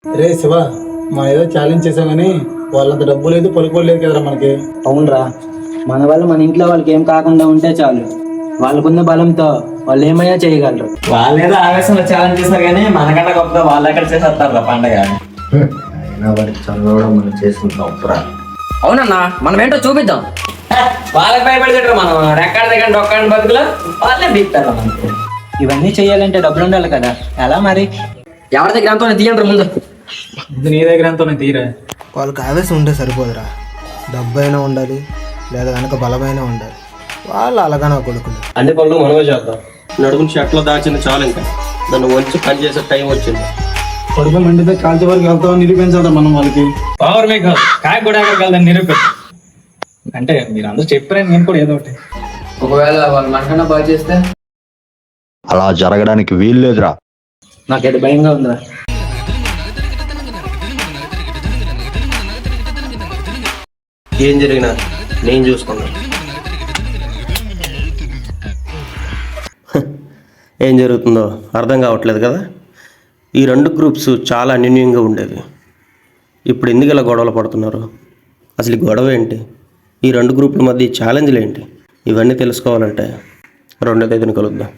రే శివ, మనం ఏదో ఛాలెంజ్ చేసాం కానీ వాళ్ళంత డబ్బు లేదు పలుకోలేదు కదరా మనకి. అవునరా, మన వల్ల మన ఇంట్లో వాళ్ళకి ఏం కాకుండా ఉంటే చాలు. వాళ్ళకున్న బలంతో వాళ్ళు ఏమైనా చేయగలరు. వాళ్ళేదో ఆవేశంలో ఛాలెంజ్ చేస్తారు కానీ మనకన్నా గొప్పగా వాళ్ళు ఎక్కడ చేసేస్తారు పండగ. అయినా వాడికి చదవడం మనం చేసిన తప్పురా. అవునన్నా, మనం ఏంటో చూపిద్దాం. వాళ్ళకి భయపడేటట్టు మనం రెక్కడ దగ్గర డొక్కండి బతుకులు వాళ్ళే బీక్తారు మనకి. ఇవన్నీ చేయాలంటే డబ్బులు ఉండాలి కదా, ఎలా మరి? ఎవరి దగ్గర ఎంతో తీయండి ముందు. ఇది నీ దగ్గర ఎంతో నేను తీరా. వాళ్ళకి ఆవేశం ఉంటే సరిపోదురా, డబ్బు అయినా ఉండాలి, లేదా కనుక బలమైనా ఉండాలి. వాళ్ళు అలాగా నా కొడుకులు. అన్ని పనులు మనమే చేద్దాం. నడుముని షర్ట్లో దాచింది చాలు, ఇంకా దాన్ని వంచి పని చేసే టైం వచ్చింది. కడుపు మండితే కాల్చే వరకు వెళ్తామని నిరూపించాలి మనం వాళ్ళకి. పవర్ మీకు కాయ కూడా ఎక్కడికి వెళ్దాం నిరూపి. అంటే మీరు అందరూ చెప్పారని నేను కూడా ఏదో ఒకటి. ఒకవేళ వాళ్ళు మనకన్నా బాగా చేస్తే? అలా జరగడానికి వీల్లేదురా. నాకైతే భయంగా ఉందిరా. ఏం జరిగినా నేను చూసుకున్నాను. ఏం జరుగుతుందో అర్థం కావట్లేదు కదా. ఈ రెండు గ్రూప్స్ చాలా అన్యోన్యంగా ఉండేవి. ఇప్పుడు ఎందుకు ఇలా గొడవలు పడుతున్నారు? అసలు ఈ గొడవ ఏంటి? ఈ రెండు గ్రూపుల మధ్య ఛాలెంజ్లు ఏంటి? ఇవన్నీ తెలుసుకోవాలంటే 2వ తేదీన కలుద్దాం.